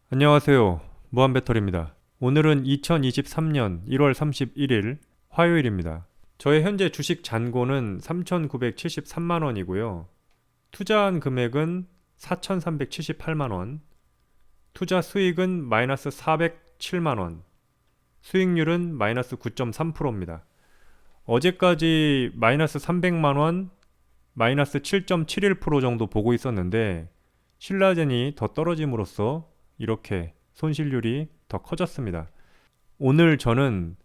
안녕하세요. 무한배터리입니다. 오늘은 2023년 1월 31일 화요일입니다. 저의 현재 주식 잔고는 3,973만원이고요. 투자한 금액은 4,378만원, 투자 수익은 마이너스 407만원, 수익률은 마이너스 9.3%입니다. 어제까지 마이너스 300만원, 마이너스 7.71% 정도 보고 있었는데 신라젠이 더 떨어짐으로써 이렇게 손실률이 더 커졌습니다. 오늘 저는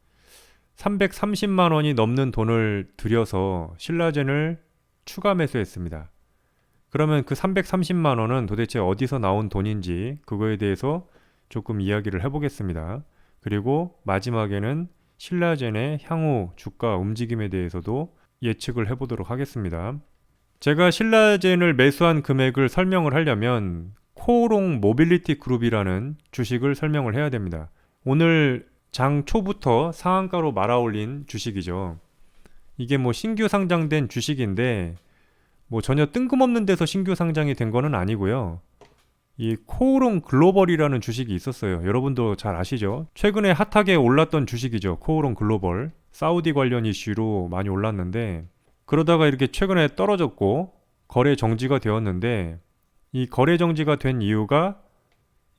330만 원이 넘는 돈을 들여서 신라젠을 추가 매수했습니다. 그러면 그 330만 원은 도대체 어디서 나온 돈인지 그거에 대해서 조금 이야기를 해보겠습니다. 그리고 마지막에는 신라젠의 향후 주가 움직임에 대해서도 예측을 해보도록 하겠습니다. 제가 신라젠을 매수한 금액을 설명을 하려면 코오롱 모빌리티 그룹이라는 주식을 설명을 해야 됩니다. 오늘 장 초부터 상한가로 말아올린 주식이죠. 이게 뭐 신규 상장된 주식인데 뭐 전혀 뜬금없는 데서 신규 상장이 된 거는 아니고요. 이 코오롱 글로벌이라는 주식이 있었어요. 여러분도 잘 아시죠? 최근에 핫하게 올랐던 주식이죠. 코오롱 글로벌. 사우디 관련 이슈로 많이 올랐는데 그러다가 이렇게 최근에 떨어졌고 거래 정지가 되었는데 이 거래 정지가 된 이유가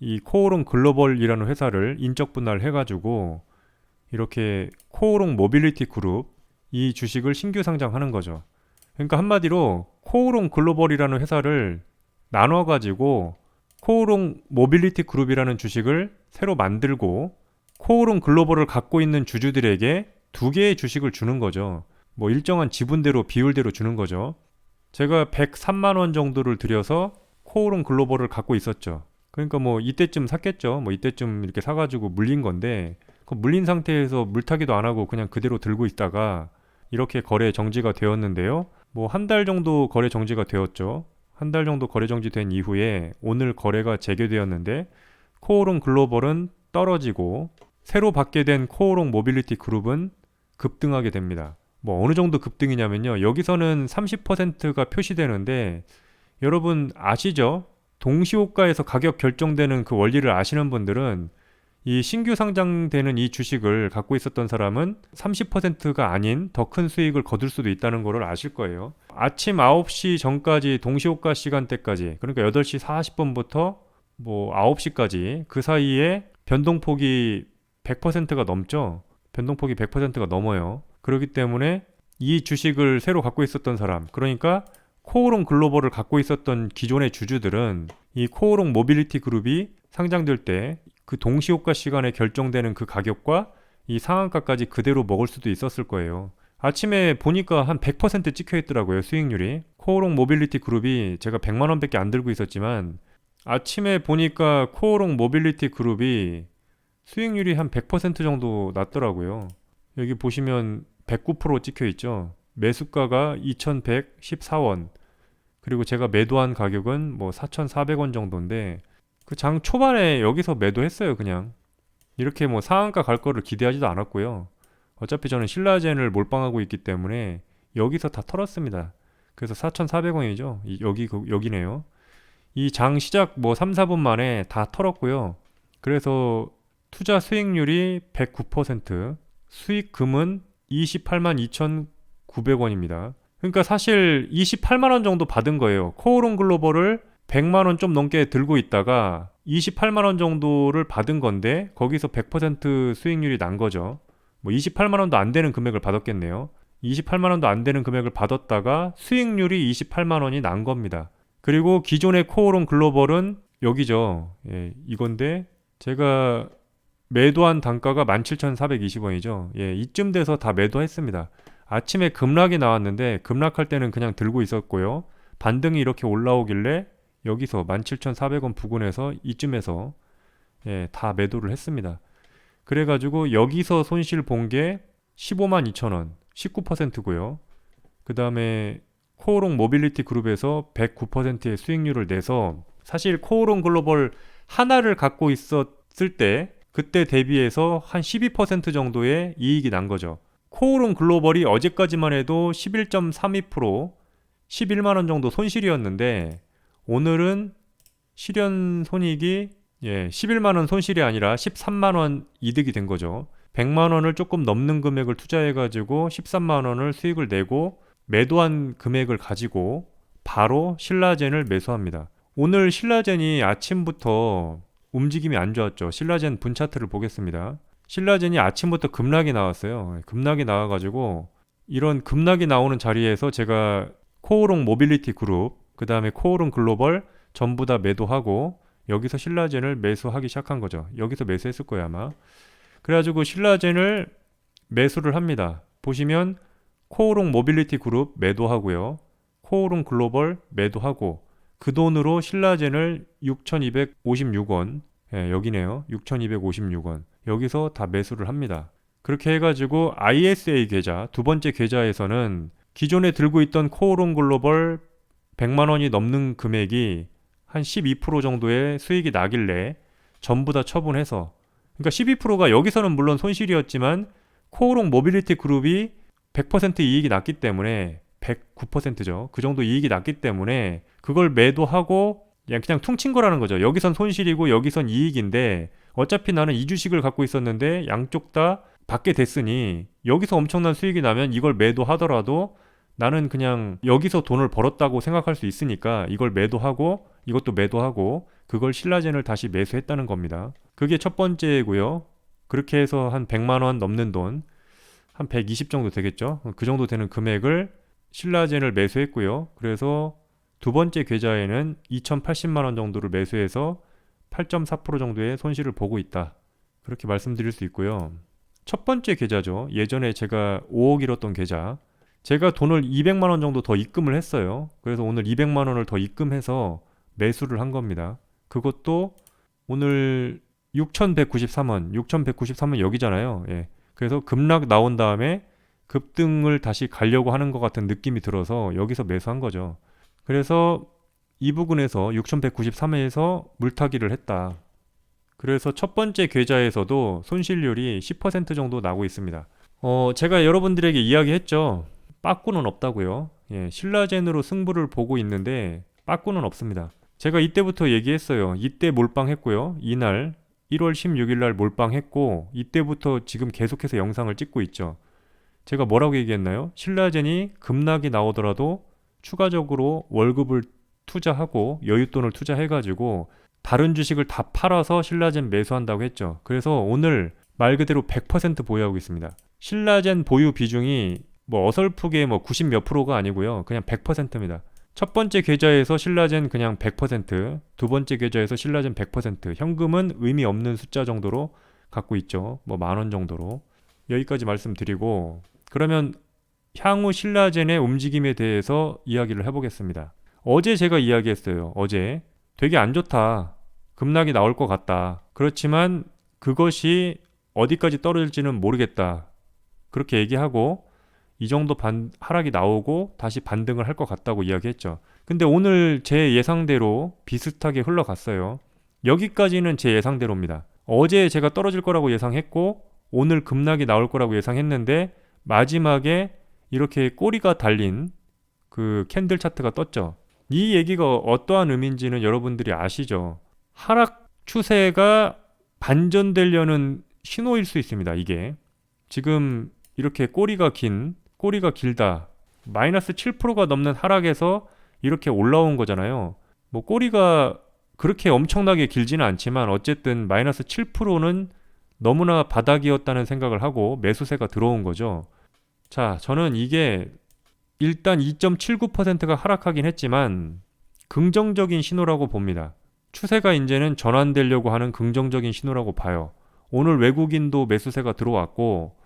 이 코오롱 글로벌이라는 회사를 인적 분할 해가지고 이렇게 코오롱 모빌리티 그룹 이 주식을 신규 상장하는 거죠. 그러니까 한마디로 코오롱 글로벌이라는 회사를 나눠가지고 코오롱 모빌리티 그룹이라는 주식을 새로 만들고 코오롱 글로벌을 갖고 있는 주주들에게 두 개의 주식을 주는 거죠. 뭐 일정한 지분대로 비율대로 주는 거죠. 제가 103만 원 정도를 들여서 코오롱 글로벌을 갖고 있었죠. 그러니까 뭐 이때쯤 샀겠죠. 뭐 이때쯤 이렇게 사가지고 물린 건데 그 물린 상태에서 물타기도 안 하고 그냥 그대로 들고 있다가 이렇게 거래 정지가 되었는데요. 뭐 한 달 정도 거래 정지가 되었죠. 한 달 정도 거래 정지된 이후에 오늘 거래가 재개되었는데 코오롱 글로벌은 떨어지고 새로 받게 된 코오롱 모빌리티 그룹은 급등하게 됩니다. 뭐 어느 정도 급등이냐면요. 여기서는 30%가 표시되는데 여러분 아시죠? 동시호가에서 가격 결정되는 그 원리를 아시는 분들은 이 신규 상장되는 이 주식을 갖고 있었던 사람은 30%가 아닌 더 큰 수익을 거둘 수도 있다는 것을 아실 거예요. 아침 9시 전까지 동시호가 시간대까지 그러니까 8시 40분부터 뭐 9시까지 그 사이에 변동폭이 100%가 넘죠. 변동폭이 100%가 넘어요. 그렇기 때문에 이 주식을 새로 갖고 있었던 사람 그러니까 코오롱 글로벌을 갖고 있었던 기존의 주주들은 이 코오롱 모빌리티 그룹이 상장될 때 그 동시호가 시간에 결정되는 그 가격과 이 상한가까지 그대로 먹을 수도 있었을 거예요. 아침에 보니까 한 100% 찍혀 있더라고요. 수익률이. 코오롱 모빌리티 그룹이 제가 100만 원밖에 안 들고 있었지만 아침에 보니까 코오롱 모빌리티 그룹이 수익률이 한 100% 정도 났더라고요. 여기 보시면 109% 찍혀 있죠. 매수가가 2,114원. 그리고 제가 매도한 가격은 뭐 4,400원 정도인데 그 장 초반에 여기서 매도했어요, 그냥. 이렇게 뭐 상한가 갈 거를 기대하지도 않았고요. 어차피 저는 신라젠을 몰빵하고 있기 때문에 여기서 다 털었습니다. 그래서 4,400원이죠. 여기네요. 이 장 시작 뭐 3, 4분 만에 다 털었고요. 그래서 투자 수익률이 109%, 수익금은 28만 2,900원입니다. 그러니까 사실 28만 원 정도 받은 거예요. 코오롱 글로벌을 100만 원 좀 넘게 들고 있다가 28만 원 정도를 받은 건데 거기서 100% 수익률이 난 거죠. 뭐 28만 원도 안 되는 금액을 받았겠네요. 28만 원도 안 되는 금액을 받았다가 수익률이 28만 원이 난 겁니다. 그리고 기존의 코오롱 글로벌은 여기죠. 예, 이건데 제가 매도한 단가가 17,420원이죠. 예, 이쯤 돼서 다 매도했습니다. 아침에 급락이 나왔는데 급락할 때는 그냥 들고 있었고요. 반등이 이렇게 올라오길래 여기서 17,400원 부근에서 이쯤에서 예, 다 매도를 했습니다. 그래가지고 여기서 손실 본 게 15만 2천원, 19%고요. 그 다음에 코오롱 모빌리티 그룹에서 109%의 수익률을 내서 사실 코오롱 글로벌 하나를 갖고 있었을 때 그때 대비해서 한 12% 정도의 이익이 난 거죠. 코오롱 글로벌이 어제까지만 해도 11.32% 11만원 정도 손실이었는데 오늘은 실현 손익이 예, 11만 원 손실이 아니라 13만 원 이득이 된 거죠. 100만 원을 조금 넘는 금액을 투자해 가지고 13만 원을 수익을 내고 매도한 금액을 가지고 바로 신라젠을 매수합니다. 오늘 신라젠이 아침부터 움직임이 안 좋았죠. 신라젠 분 차트를 보겠습니다. 신라젠이 아침부터 급락이 나왔어요. 급락이 나와가지고 이런 급락이 나오는 자리에서 제가 코오롱 모빌리티 그룹, 그 다음에 코오롱 글로벌 전부 다 매도하고 여기서 신라젠을 매수하기 시작한 거죠. 여기서 매수했을 거예요 아마. 그래가지고 신라젠을 매수를 합니다. 보시면 코오롱 모빌리티 그룹 매도하고요. 코오롱 글로벌 매도하고 그 돈으로 신라젠을 6,256원, 예, 여기네요. 6,256원. 여기서 다 매수를 합니다. 그렇게 해가지고 ISA 계좌, 두 번째 계좌에서는 기존에 들고 있던 코오롱 글로벌 100만 원이 넘는 금액이 한 12% 정도의 수익이 나길래 전부 다 처분해서, 그러니까 12%가 여기서는 물론 손실이었지만 코오롱 모빌리티 그룹이 100% 이익이 났기 때문에 109%죠. 그 정도 이익이 났기 때문에 그걸 매도하고 그냥 퉁친 거라는 거죠. 여기선 손실이고 여기선 이익인데 어차피 나는 이 주식을 갖고 있었는데 양쪽 다 받게 됐으니 여기서 엄청난 수익이 나면 이걸 매도하더라도 나는 그냥 여기서 돈을 벌었다고 생각할 수 있으니까 이걸 매도하고 이것도 매도하고 그걸 신라젠을 다시 매수했다는 겁니다. 그게 첫 번째고요. 그렇게 해서 한 100만 원 넘는 돈, 한 120 정도 되겠죠. 그 정도 되는 금액을 신라젠을 매수했고요. 그래서 두 번째 계좌에는 2,080만 원 정도를 매수해서 8.4% 정도의 손실을 보고 있다. 그렇게 말씀드릴 수 있고요. 첫 번째 계좌죠. 예전에 제가 5억 잃었던 계좌. 제가 돈을 200만 원 정도 더 입금을 했어요. 그래서 오늘 200만 원을 더 입금해서 매수를 한 겁니다. 그것도 오늘 6,193원, 6,193원 여기잖아요. 예. 그래서 급락 나온 다음에 급등을 다시 가려고 하는 것 같은 느낌이 들어서 여기서 매수한 거죠. 그래서 이 부분에서 6,193원에서 물타기를 했다. 그래서 첫 번째 계좌에서도 손실률이 10% 정도 나고 있습니다. 제가 여러분들에게 이야기했죠. 빠꾸는 없다고요. 예, 신라젠으로 승부를 보고 있는데 빠꾸는 없습니다. 제가 이때부터 얘기했어요. 이때 몰빵했고요. 이날 1월 16일 날 몰빵했고 이때부터 지금 계속해서 영상을 찍고 있죠. 제가 뭐라고 얘기했나요? 신라젠이 급락이 나오더라도 추가적으로 월급을 투자하고 여윳돈을 투자해가지고 다른 주식을 다 팔아서 신라젠 매수한다고 했죠. 그래서 오늘 말 그대로 100% 보유하고 있습니다. 신라젠 보유 비중이 뭐 어설프게 뭐 90 몇 프로가 아니고요. 그냥 100%입니다. 첫 번째 계좌에서 신라젠 그냥 100%, 두 번째 계좌에서 신라젠 100%, 현금은 의미 없는 숫자 정도로 갖고 있죠. 뭐 10,000원 정도로. 여기까지 말씀드리고 그러면 향후 신라젠의 움직임에 대해서 이야기를 해보겠습니다. 어제 제가 이야기했어요. 어제 되게 안 좋다. 급락이 나올 것 같다. 그렇지만 그것이 어디까지 떨어질지는 모르겠다. 그렇게 얘기하고 이 정도 하락이 나오고 다시 반등을 할 것 같다고 이야기했죠. 근데 오늘 제 예상대로 비슷하게 흘러갔어요. 여기까지는 제 예상대로입니다. 어제 제가 떨어질 거라고 예상했고 오늘 급락이 나올 거라고 예상했는데 마지막에 이렇게 꼬리가 달린 그 캔들 차트가 떴죠. 이 얘기가 어떠한 의미인지는 여러분들이 아시죠? 하락 추세가 반전되려는 신호일 수 있습니다. 이게 지금 이렇게 꼬리가 길다. 마이너스 7%가 넘는 하락에서 이렇게 올라온 거잖아요. 뭐 꼬리가 그렇게 엄청나게 길지는 않지만 어쨌든 마이너스 7%는 너무나 바닥이었다는 생각을 하고 매수세가 들어온 거죠. 자, 저는 이게 일단 2.79%가 하락하긴 했지만 긍정적인 신호라고 봅니다. 추세가 이제는 전환되려고 하는 긍정적인 신호라고 봐요. 오늘 외국인도 매수세가 들어왔고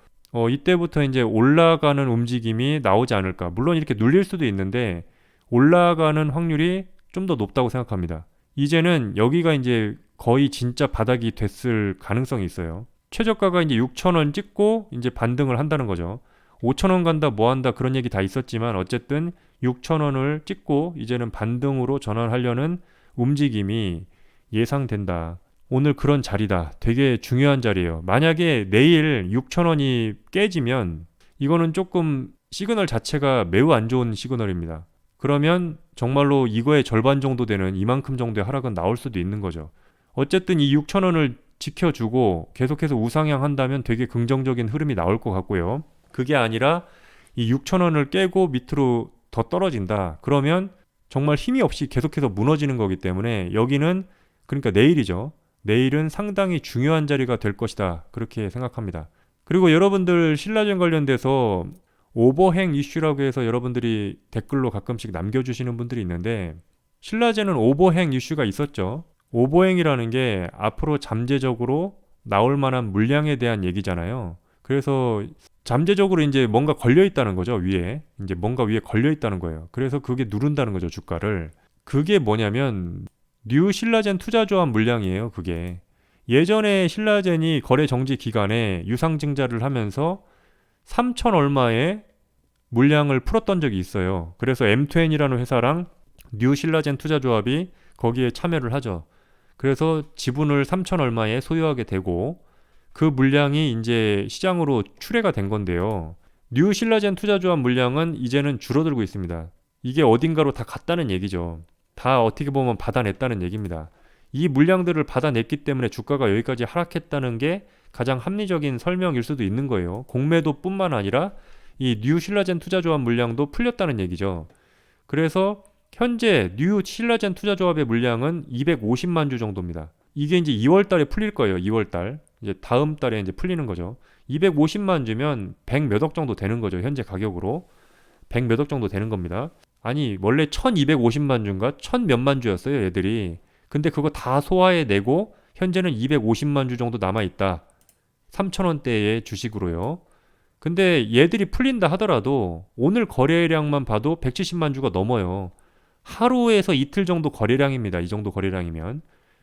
이때부터 이제 올라가는 움직임이 나오지 않을까. 물론 이렇게 눌릴 수도 있는데 올라가는 확률이 좀 더 높다고 생각합니다. 이제는 여기가 이제 거의 진짜 바닥이 됐을 가능성이 있어요. 최저가가 이제 6,000원 찍고 이제 반등을 한다는 거죠. 5,000원 간다 뭐 한다 그런 얘기 다 있었지만 어쨌든 6,000원을 찍고 이제는 반등으로 전환하려는 움직임이 예상된다. 오늘 그런 자리다. 되게 중요한 자리예요. 만약에 내일 6,000원이 깨지면 이거는 조금 시그널 자체가 매우 안 좋은 시그널입니다. 그러면 정말로 이거의 절반 정도 되는 이만큼 정도의 하락은 나올 수도 있는 거죠. 어쨌든 이 6,000원을 지켜주고 계속해서 우상향 한다면 되게 긍정적인 흐름이 나올 것 같고요. 그게 아니라 이 6,000원을 깨고 밑으로 더 떨어진다. 그러면 정말 힘이 없이 계속해서 무너지는 거기 때문에 여기는 그러니까 내일이죠. 내일은 상당히 중요한 자리가 될 것이다. 그렇게 생각합니다. 그리고 여러분들 신라젠 관련돼서 오버행 이슈라고 해서 여러분들이 댓글로 가끔씩 남겨주시는 분들이 있는데 신라젠은 오버행 이슈가 있었죠. 오버행이라는 게 앞으로 잠재적으로 나올 만한 물량에 대한 얘기잖아요. 그래서 잠재적으로 이제 뭔가 걸려 있다는 거죠, 위에. 이제 뭔가 위에 걸려 있다는 거예요. 그래서 그게 누른다는 거죠, 주가를. 그게 뭐냐면 뉴 신라젠 투자조합 물량이에요, 그게. 예전에 신라젠이 거래 정지 기간에 유상증자를 하면서 3천 얼마의 물량을 풀었던 적이 있어요. 그래서 M2N이라는 회사랑 뉴 신라젠 투자조합이 거기에 참여를 하죠. 그래서 지분을 3천 얼마에 소유하게 되고 그 물량이 이제 시장으로 출회가 된 건데요. 뉴 신라젠 투자조합 물량은 이제는 줄어들고 있습니다. 이게 어딘가로 다 갔다는 얘기죠. 다 어떻게 보면 받아냈다는 얘기입니다. 이 물량들을 받아냈기 때문에 주가가 여기까지 하락했다는 게 가장 합리적인 설명일 수도 있는 거예요. 공매도뿐만 아니라 이 뉴 신라젠 투자조합 물량도 풀렸다는 얘기죠. 그래서 현재 뉴 신라젠 투자조합의 물량은 250만 주 정도입니다. 이게 이제 2월 달에 풀릴 거예요. 2월 달. 이제 다음 달에 이제 풀리는 거죠. 250만 주면 100 몇 억 정도 되는 거죠. 현재 가격으로. 100 몇 억 정도 되는 겁니다. 아니, 원래 1250만 주인가? 1000 몇만 주였어요, 얘들이. 근데 그거 다 소화해내고 현재는 250만 주 정도 남아있다. 3,000원대의 주식으로요. 근데 얘들이 풀린다 하더라도 오늘 거래량만 봐도 170만 주가 넘어요. 하루에서 이틀 정도 거래량입니다. 이 정도 거래량이면.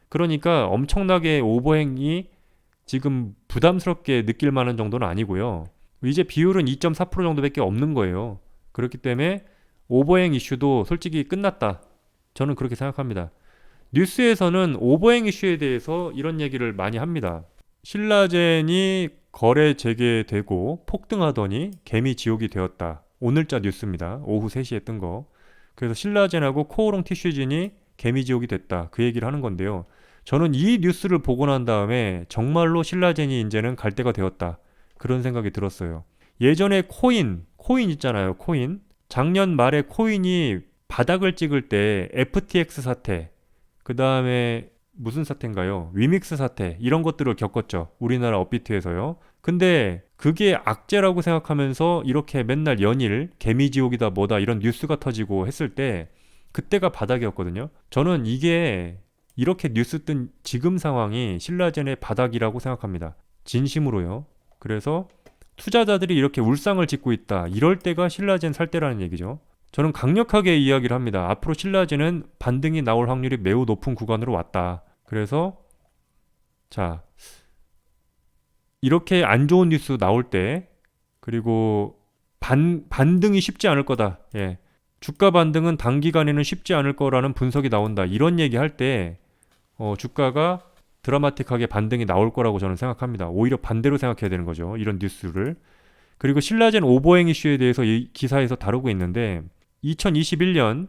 그러니까 엄청나게 오버행이 지금 부담스럽게 느낄 만한 정도는 아니고요. 이제 비율은 2.4% 정도밖에 없는 거예요. 그렇기 때문에 오버행 이슈도 솔직히 끝났다. 저는 그렇게 생각합니다. 뉴스에서는 오버행 이슈에 대해서 이런 얘기를 많이 합니다. 신라젠이 거래 재개되고 폭등하더니 개미 지옥이 되었다. 오늘자 뉴스입니다. 오후 3시에 뜬 거. 그래서 신라젠하고 코오롱 티슈진이 개미 지옥이 됐다. 그 얘기를 하는 건데요. 저는 이 뉴스를 보고 난 다음에 정말로 신라젠이 이제는 갈 때가 되었다. 그런 생각이 들었어요. 예전에 코인 있잖아요. 코인. 작년 말에 코인이 바닥을 찍을 때 FTX 사태, 그 다음에 무슨 사태인가요? 위믹스 사태 이런 것들을 겪었죠. 우리나라 업비트에서요. 근데 그게 악재라고 생각하면서 이렇게 맨날 연일 개미지옥이다 뭐다 이런 뉴스가 터지고 했을 때 그때가 바닥이었거든요. 저는 이게 이렇게 뉴스 뜬 지금 상황이 신라젠의 바닥이라고 생각합니다. 진심으로요. 그래서 투자자들이 이렇게 울상을 짓고 있다. 이럴 때가 신라젠 살 때라는 얘기죠. 저는 강력하게 이야기를 합니다. 앞으로 신라젠은 반등이 나올 확률이 매우 높은 구간으로 왔다. 그래서 자, 이렇게 안 좋은 뉴스 나올 때 그리고 반등이 쉽지 않을 거다. 예. 주가 반등은 단기간에는 쉽지 않을 거라는 분석이 나온다. 이런 얘기 할 때 주가가 드라마틱하게 반등이 나올 거라고 저는 생각합니다. 오히려 반대로 생각해야 되는 거죠. 이런 뉴스를. 그리고 신라젠 오버행 이슈에 대해서 이 기사에서 다루고 있는데 2021년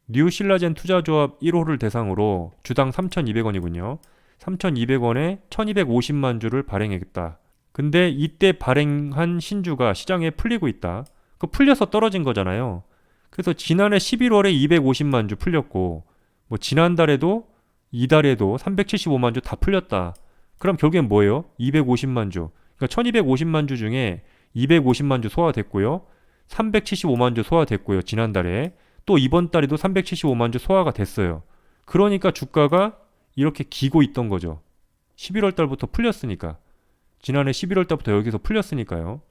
뉴 신라젠 투자조합 1호를 대상으로 주당 3,200원이군요. 3,200원에 1,250만 주를 발행했다. 근데 이때 발행한 신주가 시장에 풀리고 있다. 그 풀려서 떨어진 거잖아요. 그래서 지난해 11월에 250만 주 풀렸고 뭐 지난달에도 이달에도 375만 주 다 풀렸다. 그럼 결국엔 뭐예요? 250만 주. 그러니까 1250만 주 중에 250만 주 소화됐고요. 375만 주 소화됐고요. 지난달에. 또 이번 달에도 375만 주 소화가 됐어요. 그러니까 주가가 이렇게 기고 있던 거죠. 11월 달부터 풀렸으니까. 지난해 11월 달부터 여기서 풀렸으니까요.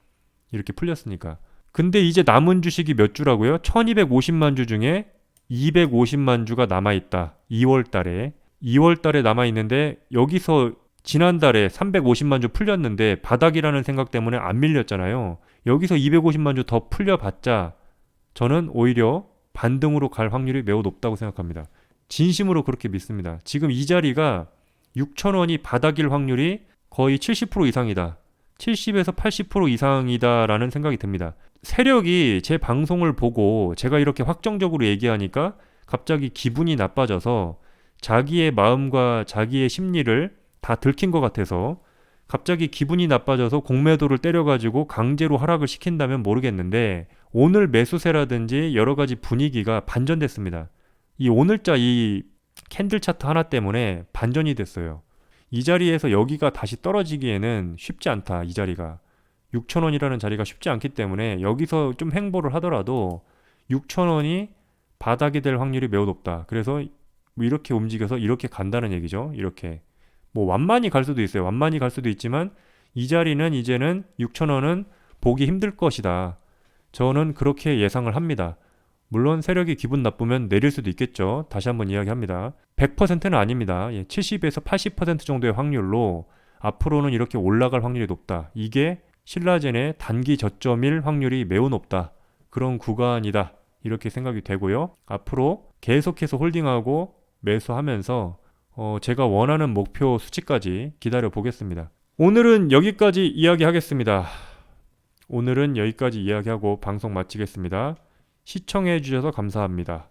이렇게 풀렸으니까. 근데 이제 남은 주식이 몇 주라고요? 1250만 주 중에 250만 주가 남아있다. 2월 달에. 2월 달에 남아있는데 여기서 지난달에 350만 주 풀렸는데 바닥이라는 생각 때문에 안 밀렸잖아요. 여기서 250만 주 더 풀려봤자 저는 오히려 반등으로 갈 확률이 매우 높다고 생각합니다. 진심으로 그렇게 믿습니다. 지금 이 자리가 6,000원이 바닥일 확률이 거의 70% 이상이다. 70에서 80% 이상이다라는 생각이 듭니다. 세력이 제 방송을 보고 제가 이렇게 확정적으로 얘기하니까 갑자기 기분이 나빠져서 자기의 마음과 자기의 심리를 다 들킨 것 같아서 갑자기 기분이 나빠져서 공매도를 때려가지고 강제로 하락을 시킨다면 모르겠는데 오늘 매수세라든지 여러 가지 분위기가 반전됐습니다. 이 오늘자 이 캔들 차트 하나 때문에 반전이 됐어요. 이 자리에서 여기가 다시 떨어지기에는 쉽지 않다. 이 자리가 6,000원이라는 자리가 쉽지 않기 때문에 여기서 좀 횡보를 하더라도 6,000원이 바닥이 될 확률이 매우 높다. 그래서 이렇게 움직여서 이렇게 간다는 얘기죠. 이렇게 뭐 완만히 갈 수도 있어요. 완만히 갈 수도 있지만 이 자리는 이제는 6,000원은 보기 힘들 것이다. 저는 그렇게 예상을 합니다. 물론 세력이 기분 나쁘면 내릴 수도 있겠죠. 다시 한번 이야기합니다. 100%는 아닙니다. 70에서 80% 정도의 확률로 앞으로는 이렇게 올라갈 확률이 높다. 이게 신라젠의 단기 저점일 확률이 매우 높다. 그런 구간이다. 이렇게 생각이 되고요. 앞으로 계속해서 홀딩하고 매수하면서 제가 원하는 목표 수치까지 기다려 보겠습니다. 오늘은 여기까지 이야기하겠습니다. 오늘은 여기까지 이야기하고 방송 마치겠습니다. 시청해 주셔서 감사합니다.